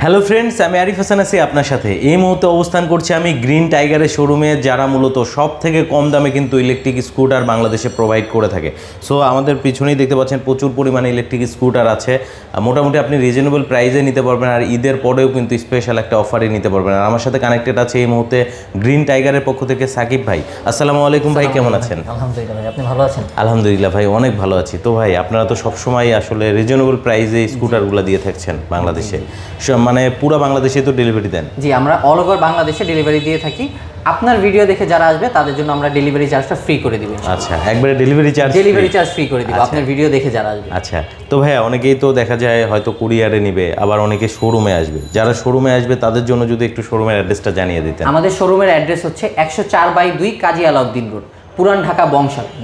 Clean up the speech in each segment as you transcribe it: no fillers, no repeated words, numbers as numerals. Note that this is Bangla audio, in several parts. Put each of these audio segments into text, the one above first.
হ্যালো ফ্রেন্ডস, আমি আরিফ হাসান আছি আপনার সাথে। এই মুহূর্তে অবস্থান করছি আমি গ্রিন টাইগারের শোরুমে, যারা মূলত সব থেকে কম দামে কিন্তু ইলেকট্রিক স্কুটার বাংলাদেশে প্রোভাইড করে থাকে। সো আমাদের পিছনেই দেখতে পাচ্ছেন প্রচুর পরিমাণে ইলেকট্রিক স্কুটার আছে। মোটামুটি আপনি রিজনেবল প্রাইসে নিতে পারবেন, আর ঈদের পরেও কিন্তু স্পেশাল একটা অফারে নিতে পারবেন। আর আমার সাথে কানেক্টেড আছে এই মুহূর্তে গ্রিন টাইগারের পক্ষ থেকে সাকিব ভাই। আসসালামু আলাইকুম ভাই, কেমন আছেন? আলহামদুলিল্লাহ ভাই, আপনি ভালো আছেন? আলহামদুলিল্লাহ ভাই, অনেক ভালো আছি। তো ভাই, আপনারা তো সবসময় আসলে রিজনেবল প্রাইসে স্কুটারগুলো দিয়ে থাকছেন বাংলাদেশে, মানে পুরো বাংলাদেশে তো ডেলিভারি দেন? জি, আমরা অল ওভার বাংলাদেশে ডেলিভারি দিয়ে থাকি। আপনার ভিডিও দেখে যারা আসবে তাদের জন্য আমরা ডেলিভারি চার্জটা ফ্রি করে দিব। আচ্ছা, একবারে ডেলিভারি চার্জ ফ্রি করে দিব আপনার ভিডিও দেখে যারা আসবে। আচ্ছা, তো ভাইয়া অনেকেই তো দেখা যায় হয়তো কুরিয়ারে নিবে, আবার অনেকে শোরুমে আসবে। যারা শোরুমে আসবে তাদের জন্য যদি একটু শোরুমের অ্যাড্রেসটা জানিয়ে দিতেন। আমাদের শোরুমের অ্যাড্রেস হচ্ছে 104/2 কাজী আলাউদ্দিন রোড, পুরান ঢাকা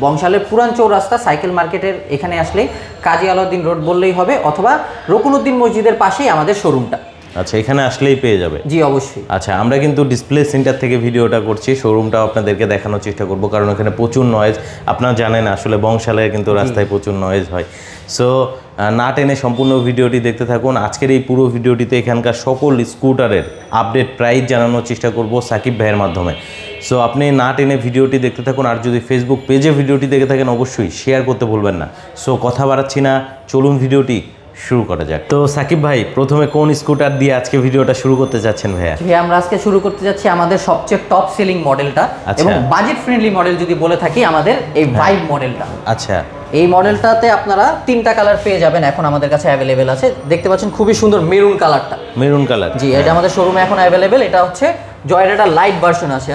বংশালের পুরান চৌরাস্তা সাইকেল মার্কেটের এখানে আসলে কাজী আলাউদ্দিন রোড বললেই হবে, অথবা রকুনুদ্দিন মসজিদের পাশেই আমাদের শোরুমটা। আচ্ছা, এখানে আসলেই পেয়ে যাবে? জি অবশ্যই। আচ্ছা, আমরা কিন্তু ডিসপ্লে সেন্টার থেকে ভিডিওটা করছি, শোরুমটাও আপনাদেরকে দেখানোর চেষ্টা করব, কারণ এখানে প্রচুর নয়েজ। আপনারা জানেন আসলে বংশালে কিন্তু রাস্তায় প্রচুর নয়েজ হয়। সো না টেনে সম্পূর্ণ ভিডিওটি দেখতে থাকুন। আজকের এই পুরো ভিডিওটিতে এখানকার সকল স্কুটারের আপডেট প্রাইস জানানোর চেষ্টা করব সাকিব ভাইয়ের মাধ্যমে। সো আপনি না টেনে ভিডিওটি দেখতে থাকুন, আর যদি ফেসবুক পেজে ভিডিওটি দেখে থাকেন অবশ্যই শেয়ার করতে ভুলবেন না। সো কথা বাড়াচ্ছি না, চলুন ভিডিওটি শুরু করা যাক। তো সাকিব ভাই, প্রথমে কোন স্কুটার দিয়ে আজকে ভিডিওটা শুরু করতে যাচ্ছেন ভাইয়া? আমরা আজকে শুরু করতে যাচ্ছি আমাদের সবচেয়ে টপ সেলিং মডেলটা, এবং বাজেট ফ্রেন্ডলি মডেল যদি বলে থাকি আমাদের এই ভাইব মডেলটা। আচ্ছা, এই মডেলটাতে আপনারা 3টা কালার পেয়ে যাবেন, এখন আমাদের কাছে অ্যাভেলেবেল আছে। দেখতে পাচ্ছেন খুবই সুন্দর মেরুন কালারটা। Maroon colour? জি, এটা আমাদের শোরুমে এখন অ্যাভেলেবেল। এটা হচ্ছে জয়রাইডার লাইট ভার্সন আছে।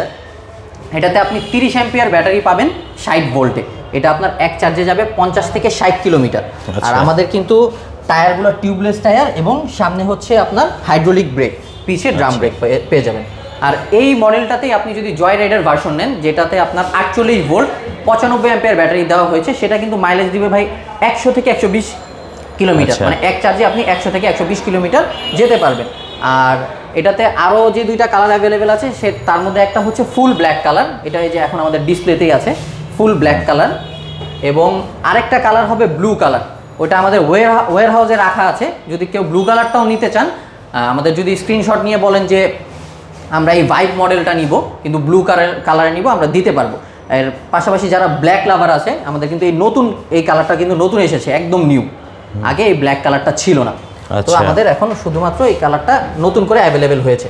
এটাতে আপনি 30 অ্যাম্পিয়ার ব্যাটারি পাবেন 60 ভোল্টে। এটা আপনার এক চার্জে যাবে 50 থেকে 60 কিলোমিটার। আর আমাদের কিন্তু টায়ারগুলো টিউবলেস টায়ার, এবং সামনে হচ্ছে আপনার হাইড্রোলিক ব্রেক, পিছে ড্রাম ব্রেক পেয়ে যাবেন। আর এই মডেলটাতেই আপনি যদি জয় রাইডার ভার্সন নেন, যেটাতে আপনার 48 ভোল্ট 95 অ্যাম্পিয়ার ব্যাটারি দেওয়া হয়েছে, সেটা কিন্তু মাইলেজ দিবে ভাই 100 থেকে 120 কিলোমিটার। মানে এক চার্জে আপনি 100 থেকে 120 কিলোমিটার যেতে পারবেন। আর এটাতে আরও যে 2টা কালার অ্যাভেলেবেল আছে, তার মধ্যে একটা হচ্ছে ফুল ব্ল্যাক কালার, এটা এই যে এখন আমাদের ডিসপ্লেতেই আছে, ফুল ব্ল্যাক কালার। এবং আরেকটা কালার হবে ব্লু কালার, ওটা আমাদের ওয়্যার হাউসে রাখা আছে। যদি কেউ ব্লু কালারটাও নিতে চান, আমাদের যদি স্ক্রিনশট নিয়ে বলেন যে আমরা এই ভাইব মডেলটা নিব কিন্তু ব্লু কালারে নিব, আমরা দিতে পারবো। এর পাশাপাশি যারা ব্ল্যাক লাভার আছে, আমাদের কিন্তু এই কালারটা কিন্তু নতুন এসেছে, একদম নিউ। আগে এই ব্ল্যাক কালারটা ছিল না, তো আমাদের এখন শুধুমাত্র এই কালারটা নতুন করে অ্যাভেলেবেল হয়েছে।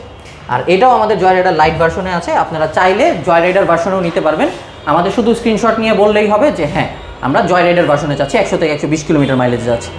আর এটাও আমাদের জয় রাইডার লাইট ভার্সনে আছে, আপনারা চাইলে জয় রাইডার ভার্সনেও নিতে পারবেন। আমাদের শুধু স্ক্রিনশট নিয়ে বললেই হবে যে হ্যাঁ, আমরা জয় রাইডার ভার্সনে চাচ্ছি, 100 থেকে 120 কিলোমিটার মাইলেজ যাচ্ছে।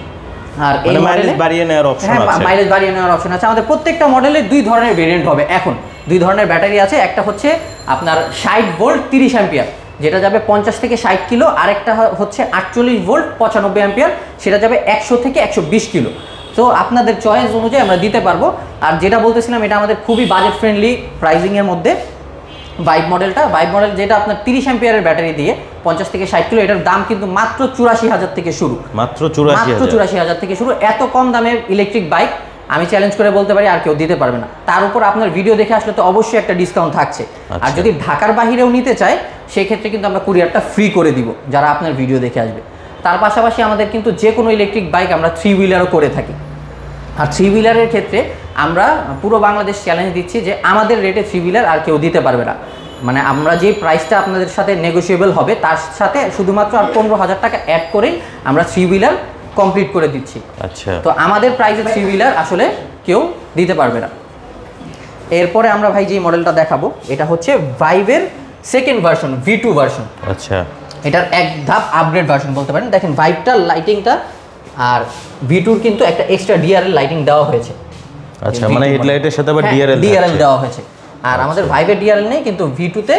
আর এই মাইলেজ বাড়িয়ে নেওয়ার অপশন আছে? হ্যাঁ, মাইলেজ বাড়িয়ে নেওয়ার অপশন আছে। আমাদের প্রত্যেকটা মডেলে 2 ধরনের ভেরিয়েন্ট হবে। এখন 2 ধরনের ব্যাটারি আছে। একটা হচ্ছে আপনার 60 ভোল্ট 30 অ্যাম্পিয়ার, যেটা যাবে 50 থেকে 60 কিলো। আরেকটা হচ্ছে 48 ভোল্ট 95 অ্যাম্পিয়ার, সেটা যাবে 100 থেকে 120 কিলো। তো আপনাদের চয়েস অনুযায়ী আমরা দিতে পারবো। আর যেটা বলতেছিলাম, এটা আমাদের খুবই বাজেট ফ্রেন্ডলি প্রাইজিংয়ের মধ্যে ভাইব মডেল, যেটা আপনার 30 অ্যাম্পিয়ারের ব্যাটারি দিয়ে 50 থেকে 60 কিলো। এটার দাম কিন্তু মাত্র 84,000 থেকে শুরু। মাত্র 84,000 থেকে শুরু। এত কম দামের ইলেকট্রিক বাইক আমি চ্যালেঞ্জ করে বলতে পারি আর কেউ দিতে পারবে না। তার উপর আপনার ভিডিও দেখে আসলে তো অবশ্যই একটা ডিসকাউন্ট থাকছে। আর যদি ঢাকার বাহিরেও নিতে চায়, সেক্ষেত্রে কিন্তু আমরা কুরিয়ারটা ফ্রি করে দিব যারা আপনার ভিডিও দেখে আসবে। তার পাশাপাশি আমাদের কিন্তু যে কোনো ইলেকট্রিক বাইক আমরা 3 হুইলারও করে থাকি। আর 3 হুইলারের ক্ষেত্রে আমরা পুরো বাংলাদেশ চ্যালেঞ্জ দিচ্ছি যে আমাদের রেটে 3 হুইলার আর কেউ দিতে পারবে না। মানে আমরা যে প্রাইসটা আপনাদের সাথে নেগোশিয়েবল হবে, তার সাথে শুধুমাত্র আর 15,000 টাকা অ্যাড করেই আমরা 3 হুইলার কমপ্লিট করে দিচ্ছি। আচ্ছা, তো আমাদের প্রাইসে 3 হুইলার আসলে কেউ দিতে পারবে না। এরপরে আমরা ভাই যে মডেলটা দেখাবো, এটা হচ্ছে ভাইবের সেকেন্ড ভার্সন, V2 ভার্সন। আচ্ছা, এটার এক ধাপ আপগ্রেড ভার্সন বলতে পারেন। দেখেন ভাইবটার লাইটিংটা আর V2-র কিন্তু একটা এক্সট্রা ডিআরএল লাইটিং দেওয়া হয়েছে। আচ্ছা, মানে হেডলাইটের সাথে আবার ডিআরএল দেওয়া হয়েছে। আর আমাদের ভাইবের ডিআরএল নেই, কিন্তু V2-তে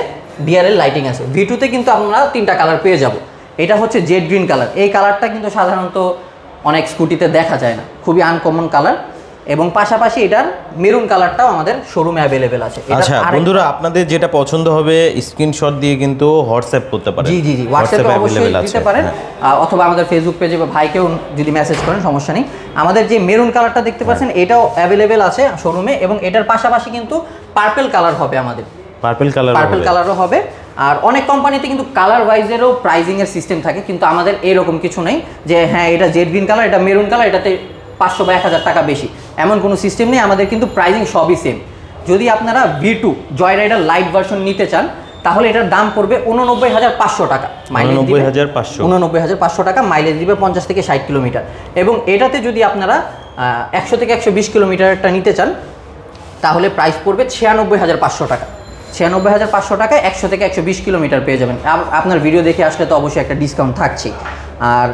ডিআরএল লাইটিং আছে। V2-তে কিন্তু আমরা 3টা কালার পেয়ে যাব। এটা হচ্ছে জেড গ্রিন কালার। এই কালারটা কিন্তু সাধারণত অনেক স্কুটিতে দেখা যায় না, খুবই আনকমন কালার। এবং পাশাপাশি এটার মেরুন কালারটাও আমাদের শোরুমে অ্যাভেলেবেল আছে। আচ্ছা বন্ধুরা, আপনাদের যেটা পছন্দ হবে স্ক্রিনশট দিয়ে কিন্তু হোয়াটসঅ্যাপ করতে পারেন। জি, হোয়াটসঅ্যাপে অবশ্যই দিতে পারেন, অথবা আমাদের ফেসবুক পেজে বা ভাইকেও যদি মেসেজ করেন সমস্যা নেই। আমাদের যে মেরুন কালারটা দেখতে পাচ্ছেন, এটাও অ্যাভেলেবেল আছে শোরুমে। এবং এটার পাশাপাশি কিন্তু পার্পল কালার হবে আমাদের, পার্পল কালারও হবে। আর অনেক কোম্পানিতে কিন্তু কালার ওয়াইজেরও প্রাইজিংয়ের সিস্টেম থাকে, কিন্তু আমাদের এরকম কিছু নেই যে হ্যাঁ এটা জেড গ্রিন কালার, এটা মেরুন কালার, এটাতে 500 বা 1000 টাকা বেশি, এমন কোনো সিস্টেম নেই। আমাদের কিন্তু প্রাইসিং সবই সেম। যদি আপনারা V2 জয় রাইডার লাইট ভার্সন নিতে চান তাহলে এটার দাম পড়বে 89,500 টাকা, 89,500 টাকা, মাইলেজ দিবে 50 থেকে 60 কিলোমিটার। এবং এটাতে যদি আপনারা 100 থেকে 120 কিলোমিটারটা নিতে চান তাহলে প্রাইস পড়বে 96,500 টাকা। 96,500 টাকায় 100 থেকে 120 কিলোমিটার পেয়ে যাবেন। আপনার ভিডিও দেখে আসলে তো অবশ্যই একটা ডিসকাউন্ট থাকছে। আর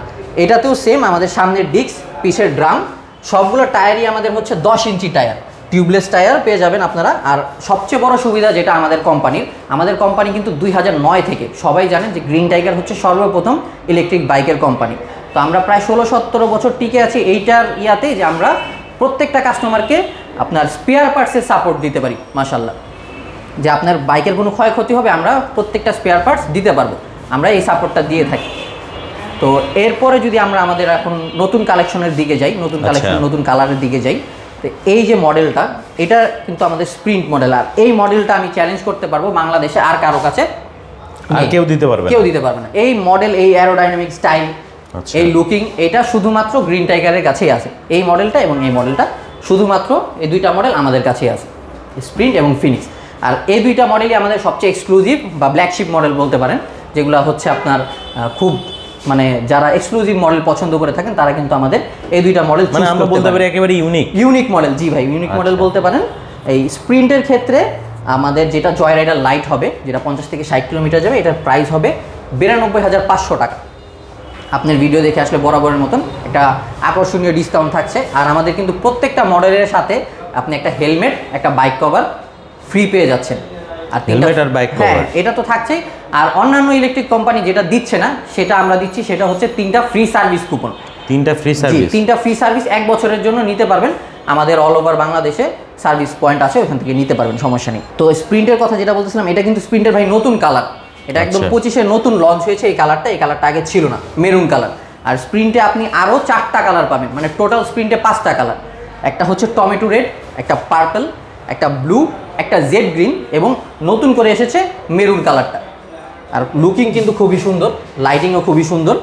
এটাতেও সেম, আমাদের সামনের ডিস্ক, পিছের ড্রাম, সবগুলো টায়ারই আমাদের হচ্ছে 10 ইঞ্চি টায়ার, টিউবলেস টায়ার পেয়ে যাবেন আপনারা। আর সবচেয়ে বড় সুবিধা যেটা আমাদের কোম্পানি কিন্তু 2009 থেকে সবাই জানেন যে গ্রিন টাইগার হচ্ছে সর্বপ্রথম ইলেকট্রিক বাইকের কোম্পানি। তো আমরা প্রায় 16-17 বছর টিকে আছি এইটার ইয়াতে যে আমরা প্রত্যেকটা কাস্টমারকে আপনার স্পেয়ার পার্টসের সাপোর্ট দিতে পারি। মাশাআল্লাহ, যে আপনার বাইকের কোনো ক্ষয়ক্ষতি হবে আমরা প্রত্যেকটা স্পেয়ার পার্টস দিতে পারবো, আমরা এই সাপোর্টটা দিয়ে থাকি। তো এরপরে যদি আমরা আমাদের এখন নতুন কালেকশনের দিকে যাই, নতুন কালেকশন, নতুন কালারের দিকে যাই, তো এই যে মডেলটা, এটা কিন্তু আমাদের স্প্রিন্ট মডেল। আর এই মডেলটা আমি চ্যালেঞ্জ করতে পারবো বাংলাদেশে আর কারো কাছে আর কেউ দিতে পারবে না। এই মডেল, এই অ্যারোডাইনামিক স্টাইল, এই লুকিং, এটা শুধুমাত্র গ্রিন টাইগারের কাছেই আছে। এই মডেলটা এবং এই মডেলটা শুধুমাত্র এই দুইটা মডেল আমাদের কাছেই আছে, স্প্রিন্ট এবং ফিনিক্স। আর এই দুইটা মডেলই আমাদের সবচেয়ে এক্সক্লুসিভ বা ব্ল্যাকশিপ মডেল বলতে পারেন, যেগুলো হচ্ছে আপনার খুব মানে যারা এক্সক্লুসিভ মডেল পছন্দ করে থাকেন তারা কিন্তু আমাদের এই দুইটা মডেল মানে আমরা বলতে পারি একেবারে ইউনিক মডেল। জি ভাই, ইউনিক মডেল বলতে পারেন। এই স্প্রিন্টের ক্ষেত্রে আমাদের যেটা জয় রাইডার লাইট হবে, যেটা 50 থেকে 60 কিলোমিটার যাবে, এটার প্রাইস হবে 92,500 টাকা। আপনার ভিডিও দেখে আসলে বরাবরের মতন একটা আকর্ষণীয় ডিসকাউন্ট থাকছে। আর আমাদের কিন্তু প্রত্যেকটা মডেলের সাথে আপনি একটা হেলমেট, একটা বাইক কভার ফ্রি পেয়ে যাচ্ছেন। আর হেলমেট আর বাইক কভার এটা তো থাকছেই। আর অন্যান্য ইলেকট্রিক কোম্পানি যেটা দিচ্ছে না সেটা আমরা দিচ্ছি, সেটা হচ্ছে 3টা ফ্রি সার্ভিস কুপন। 3টা ফ্রি সার্ভিস 1 বছরের জন্য নিতে পারবেন। আমাদের অল ওভার বাংলাদেশে সার্ভিস পয়েন্ট আছে, ওখান থেকে নিতে পারবেন, সমস্যা নেই। তো স্প্রিন্টের কথা যেটা বলতেছিলাম, এটা কিন্তু স্প্রিন্টের ভাই নতুন কালার, এটা একদম 25-এ নতুন লঞ্চ হয়েছে। এই কালারটা আগে ছিল না, মেরুন কালার। আর স্প্রিন্টে আপনি আরও 4টা কালার পাবেন, মানে টোটাল স্প্রিন্টে 5টা কালার। একটা হচ্ছে টমেটো রেড, একটা পার্পল, একটা ব্লু, একটা জেড গ্রিন এবং নতুন করে এসেছে মেরুন কালারটা। আর লুকিং কিন্তু খুবই সুন্দর, লাইটিংও খুবই সুন্দর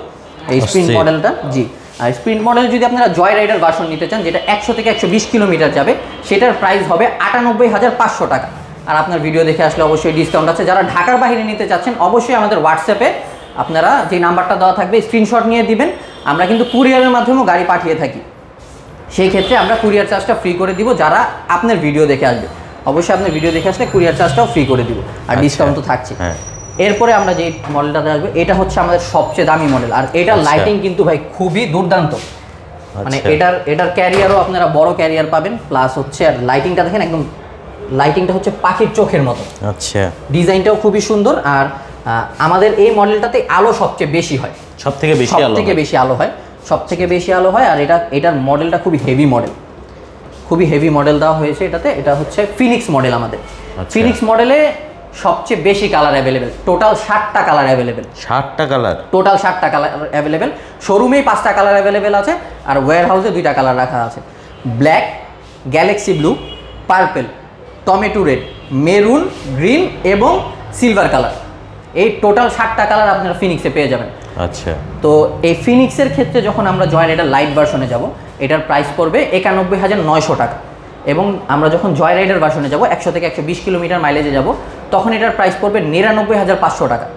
এই স্প্রিন্ট মডেলটা। জি, আর স্প্রিন্ট মডেল যদি আপনারা জয় রাইডার ভার্সন নিতে চান, যেটা 100 থেকে 120 কিলোমিটার যাবে, সেটার প্রাইস হবে 98,500 টাকা। আর আপনার ভিডিও দেখে আসলে অবশ্যই ডিসকাউন্ট আছে। যারা ঢাকার বাইরে নিতে চাচ্ছেন অবশ্যই আমাদের হোয়াটসঅ্যাপে আপনারা যে নাম্বারটা দেওয়া থাকবে স্ক্রিনশট নিয়ে দিবেন। আমরা কিন্তু কুরিয়ারের মাধ্যমেও গাড়ি পাঠিয়ে থাকি, সেই ক্ষেত্রে আমরা কুরিয়ার চার্জটা ফ্রি করে দিব। যারা আপনার ভিডিও দেখে আসবে অবশ্যই আপনার ভিডিও দেখে আসলে কুরিয়ার চার্জটাও ফ্রি করে দিব, আর ডিসকাউন্ট তো থাকছে। এরপরে আমরা যে মডেলটাতে আসবে, এটা হচ্ছে আমাদের সবচেয়ে দামি মডেল। আর এটার লাইটিং কিন্তু ভাই খুবই দুর্দান্ত, মানে এটার ক্যারিয়ারও আপনারা বড় ক্যারিয়ার পাবেন, প্লাস হচ্ছে আর লাইটিংটা দেখেন, একদম লাইটিংটা হচ্ছে পাখির চোখের মতো। আচ্ছা, ডিজাইনটাও খুবই সুন্দর। আর আমাদের এই মডেলটাতে আলো সবচেয়ে বেশি হয়, সব থেকে বেশি আলো হয়। আর এটার মডেলটা খুবই হেভি মডেল দেওয়া হয়েছে এটাতে। এটা হচ্ছে ফিনিক্স মডেল আমাদের। ফিনিক্স মডেলে সবচেয়ে বেশি কালার অ্যাভেলেবেল, টোটাল 60টা কালার অ্যাভেলেবেল। 60টা কালার, টোটাল 60টা কালার অ্যাভেলেবেল। শোরুমেই 5টা কালার অ্যাভেলেবেল আছে, আর ওয়্যার হাউসে 2টা কালার রাখা আছে, black, Galaxy blue, purple, tomato red, maroon, green এবং সিলভার কালার। এই টোটাল 60টা কালার আপনারা ফিনিক্সে পেয়ে যাবেন। আচ্ছা, তো এই ফিনিক্সের ক্ষেত্রে যখন আমরা জয় রাইডার লাইট ভার্সনে যাব, এটার প্রাইস পড়বে 91,900 টাকা। এবং আমরা যখন জয় রাইডার ভার্সনে যাব, 100 থেকে 120 কিলোমিটার মাইলেজে যাব, তখন এটার প্রাইস পড়বে 99,500 টাকা।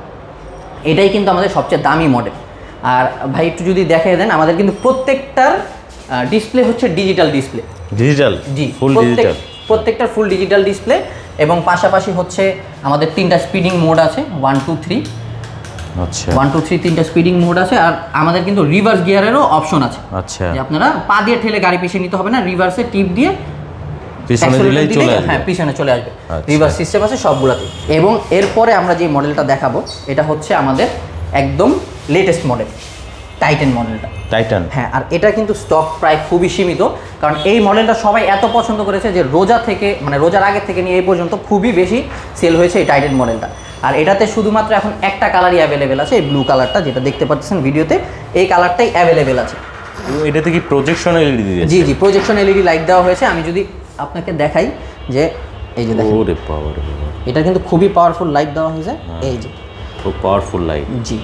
এটাই কিন্তু আমাদের সবচেয়ে দামি মডেল। আর ভাই একটু যদি দেখিয়ে দেন, আমাদের কিন্তু প্রত্যেকটার ডিসপ্লে হচ্ছে ডিজিটাল ডিসপ্লে। জি, প্রত্যেকটার ফুল ডিজিটাল ডিসপ্লে। এবং পাশাপাশি হচ্ছে আমাদের 3টা স্পিডিং মোড আছে, 1 2 3। আচ্ছা, 1 2 3 3টা স্পিডিং মোড আছে। আর আমাদের কিন্তু রিভার্স গিয়ারেরও অপশন আছে। আচ্ছা, যে আপনারা পা দিয়ে ঠেলে গাড়ি পিছিয়ে নিতে হবে না, রিভার্সে টিপ দিয়ে পিছনে চলে আসবে। রিভার্স সিস্টেম আছে সবগুলোতে। এবং এরপরে আমরা যে মডেলটা দেখাবো, এটা হচ্ছে আমাদের একদম লেটেস্ট মডেল, টাইটান মডেলটা। হ্যাঁ, আর এটা কিন্তু স্টক প্রায় খুবই সীমিত, কারণ এই মডেলটা সবাই এত পছন্দ করেছে যে রোজার আগে থেকে নিয়ে এই পর্যন্ত খুবই বেশি সেল হয়েছে এই টাইটান মডেলটা। আর এটাতে শুধুমাত্র এখন একটা কালারই অ্যাভেলেবেল আছে, এই ব্লু কালারটা, যেটা দেখতে পাচ্ছেন ভিডিওতে, এই কালারটাই অ্যাভেলেবেল আছে। এটাতে কি প্রজেকশন এলইডি দিয়েছে? জি, প্রজেকশন এলইডি লাইট দেওয়া হয়েছে। আমি যদি আপনাকে দেখাই যে এই যে দেখেন, ওরে পাওয়ার, এটা কিন্তু খুবই পাওয়ারফুল লাইট দেওয়া হয়েছে। এই যে খুব পাওয়ারফুল লাইট। জি,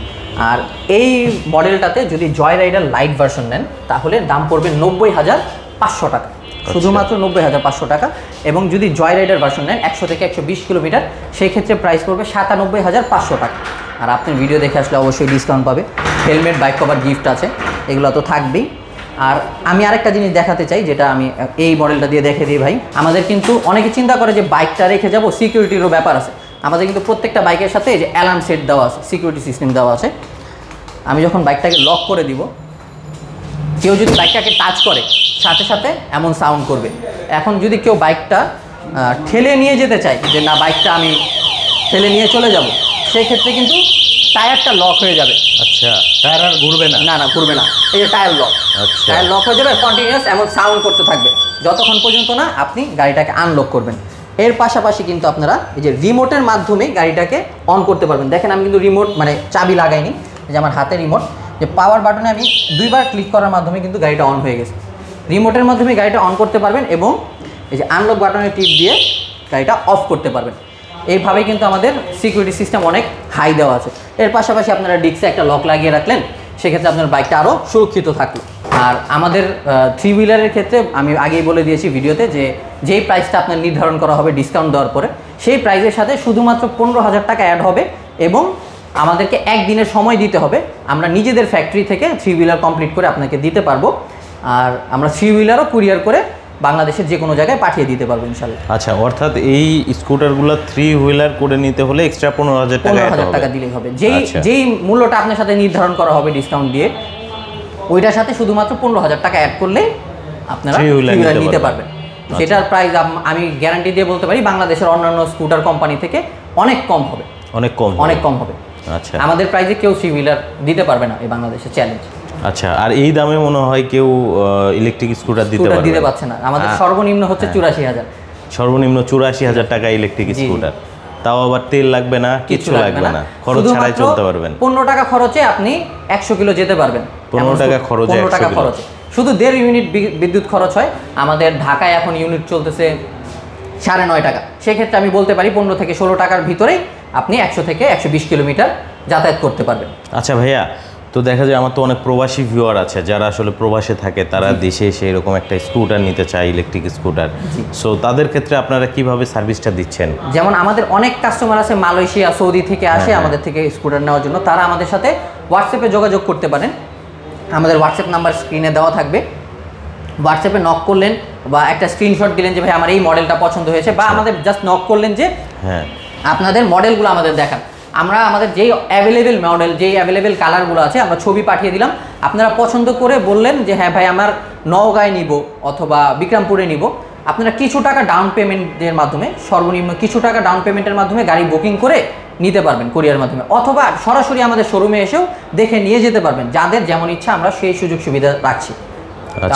আর এই মডেলটাতে যদি জয় রাইডার লাইট ভার্সন নেন তাহলে দাম পড়বে 90,500 টাকা, শুধুমাত্র 90,500 টাকা। এবং যদি জয় রাইডার ভার্সন নেন 100 থেকে 120 কিলোমিটার, সেই ক্ষেত্রে প্রাইস পড়বে 97,500 টাকা। আর আপনি ভিডিও দেখে আসলে অবশ্যই ডিসকাউন্ট পাবে, হেলমেট, বাইক কভার, গিফট আছে, এগুলো তো থাকবেই। আর আমি আরেকটা জিনিস দেখাতে চাই, যেটা আমি এই মডেলটা দিয়ে দেখে দিই ভাই। আমাদের কিন্তু অনেকে চিন্তা করে যে বাইকটা রেখে যাব, সিকিউরিটিরও ব্যাপার আছে। আমাদের কিন্তু প্রত্যেকটা বাইকের সাথে এই যে অ্যালার্ম সেট দেওয়া আছে, সিকিউরিটি সিস্টেম দেওয়া আছে। আমি যখন বাইকটাকে লক করে দিব, কেউ যদি বাইকটাকে টাচ করে সাথে সাথে এমন সাউন্ড করবে। এখন যদি কেউ বাইকটা ঠেলে নিয়ে যেতে চায়, যে না বাইকটা আমি ঠেলে নিয়ে চলে যাব, সেই ক্ষেত্রে কিন্তু টায়ারটা লক হয়ে যাবে। আচ্ছা, টায়ার আর ঘুরবে না? না, ঘুরবে না। এই যে টায়ার লক, আচ্ছা, টায়ার লক হয়ে যাবে, কন্টিনিউয়াস এমন সাউন্ড করতে থাকবে যতক্ষণ পর্যন্ত না আপনি গাড়িটাকে আনলক করবেন। এর পাশাপাশি কিন্তু আপনারা এই যে রিমোটের মাধ্যমে গাড়িটাকে অন করতে পারবেন। দেখেন আমি কিন্তু রিমোট মানে চাবি লাগাইনি, এই যে আমার হাতে রিমোট, যে পাওয়ার বাটনে আমি 2 বার ক্লিক করার মাধ্যমে কিন্তু গাড়িটা অন হয়ে গেছে। রিমোটের মাধ্যমে গাড়িটা অন করতে পারবেন এবং এই যে আনলক বাটনে টিপ দিয়ে গাড়িটা অফ করতে পারবেন। এইভাবে কিন্তু আমাদের সিকিউরিটি সিস্টেম অনেক হাই দেওয়া আছে। এর পাশাপাশি আপনারা ডিস্কে একটা লক লাগিয়ে রাখলেন, সেক্ষেত্রে আপনার বাইকটা আরও সুরক্ষিত থাকলো। আর আমাদের 3 হুইলারের ক্ষেত্রে আমি আগেই বলে দিয়েছি ভিডিওতে, যে যেই প্রাইসটা আপনার নির্ধারণ করা হবে ডিসকাউন্ট দেওয়ার পরে, সেই প্রাইসের সাথে শুধুমাত্র 15,000 টাকা অ্যাড হবে এবং আমাদেরকে 1 দিনের সময় দিতে হবে। আমরা নিজেদের ফ্যাক্টরি থেকে 3 হুইলার কমপ্লিট করে আপনাকে দিতে পারবো। আর আমরা 3 হুইলারও কুরিয়ার করে বাংলাদেশের যে কোনো জায়গায় পাঠিয়ে দিতে পারবো ইনশাল্লাহ। আচ্ছা, অর্থাৎ এই স্কুটারগুলো 3 হুইলার করে নিতে হলে এক্সট্রা 15,000 টাকা দিলেই হবে। যেই মূল্যটা আপনার সাথে নির্ধারণ করা হবে ডিসকাউন্ট দিয়ে, ওইটার সাথে শুধুমাত্র 15,000 টাকা অ্যাড করলে আপনারা 3 হুইলার নিতে পারবেন। সেটার প্রাইস আমি গ্যারান্টি দিয়ে বলতে পারি বাংলাদেশের অন্যান্য স্কুটার কোম্পানি থেকে অনেক কম হবে, অনেক কম হবে। আচ্ছা, আমাদের প্রাইসে কেউ 3 হুইলার দিতে পারবে না এই বাংলাদেশের চ্যালেঞ্জ। আচ্ছা, আর এই দামে মনে হয় কেউ ইলেকট্রিক স্কুটার দিতে পারছে না। আমাদের সর্বনিম্ন হচ্ছে 84,000, সর্বনিম্ন 84,000 টাকা ইলেকট্রিক স্কুটার। তাও আবার তেল লাগবে না, কিছু লাগবে না, খরচ ছাড়াই চলতে পারবেন। 15 টাকা খরচে আপনি 100 কিলো যেতে পারবেন। 15 টাকা খরচে শুধু 1.5 ইউনিট বিদ্যুৎ খরচ হয়। আমাদের ঢাকায় এখন ইউনিট চলতেছে 9.5 টাকা। সেক্ষেত্রে আমি বলতে পারি 15 থেকে 16 টাকার ভিতরেই আপনি 100 থেকে 120 কিলোমিটার যাতায়াত করতে পারবেন। আচ্ছা ভাইয়া, তো দেখা যায় আমার তো অনেক প্রবাসী ভিউয়ার আছে যারা আসলে প্রবাসে থাকে, তারা দেশে এসে এরকম একটা স্কুটার নিতে চায়, ইলেকট্রিক স্কুটার। সো তাদের ক্ষেত্রে আপনারা কিভাবে সার্ভিসটা দিচ্ছেন? যেমন আমাদের অনেক কাস্টমার আছে মালয়েশিয়া, সৌদি থেকে আসে আমাদের থেকে স্কুটার নেওয়ার জন্য। তারা আমাদের সাথে হোয়াটসঅ্যাপে যোগাযোগ করতে পারেন। আমাদের হোয়াটসঅ্যাপ নাম্বার স্ক্রিনে দেওয়া থাকবে। হোয়াটসঅ্যাপে নক করলেন বা একটা স্ক্রিনশট দিলেন যে ভাই আমার এই মডেলটা পছন্দ হয়েছে, বা আমাদের জাস্ট নক করলেন যে আপনাদের মডেলগুলো আমাদের দেখান। আমরা আমাদের যেই অ্যাভেলেবেল মডেল, যেই অ্যাভেলেবেল কালারগুলো আছে আমরা ছবি পাঠিয়ে দিলাম। আপনারা পছন্দ করে বললেন যে হ্যাঁ ভাই আমার নওগাঁয় নিব অথবা বিক্রমপুরে নিব। আপনারা কিছু টাকা ডাউন পেমেন্টের মাধ্যমে, সর্বনিম্ন কিছু টাকা ডাউন পেমেন্টের মাধ্যমে গাড়ি বুকিং করে নিতে পারবেন কুরিয়ার মাধ্যমে, অথবা সরাসরি আমাদের শোরুমে এসেও দেখে নিয়ে যেতে পারবেন। যাদের যেমন ইচ্ছা আমরা সেই সুযোগ সুবিধা রাখছি।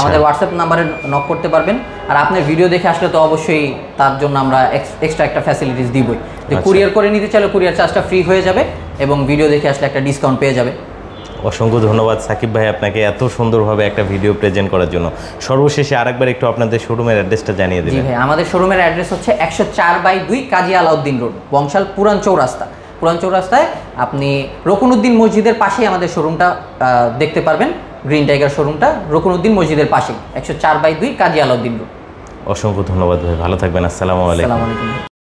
আমাদের হোয়াটসঅ্যাপ নাম্বারে নক করতে পারবেন। আর আপনার ভিডিও দেখে আসলে তো অবশ্যই তার জন্য আমরা এক্সট্রা একটা ফ্যাসিলিটিস দিবই, যে কুরিয়ার করে নিতে চাইলে কুরিয়ার চার্জটা ফ্রি হয়ে যাবে এবং ভিডিও দেখে আসলে একটা ডিসকাউন্ট পেয়ে যাবে। অসংখ্য ধন্যবাদ সাকিব ভাই আপনাকে এত সুন্দরভাবে একটা ভিডিও প্রেজেন্ট করার জন্য। সর্বশেষে আরেকবার একটু আপনাদের শোরুমের অ্যাড্রেসটা জানিয়ে দিন। জি ভাই, আমাদের শোরুমের অ্যাড্রেস হচ্ছে 104/2 কাজী আলাউদ্দিন রোড, বংশাল পুরান চৌরাস্তা। পুরান চৌরাস্তায় আপনি রকুনউদ্দিন মসজিদের পাশেই আমাদের শোরুমটা দেখতে পারবেন। গ্রিন টাইগার শোরুমটা রকুনউদ্দিন মসজিদের পাশেই, 104/2 কাজী আলাউদ্দিন রোড। অসংখ্য ধন্যবাদ ভাই, ভালো থাকবেন। আসসালামু আলাইকুম।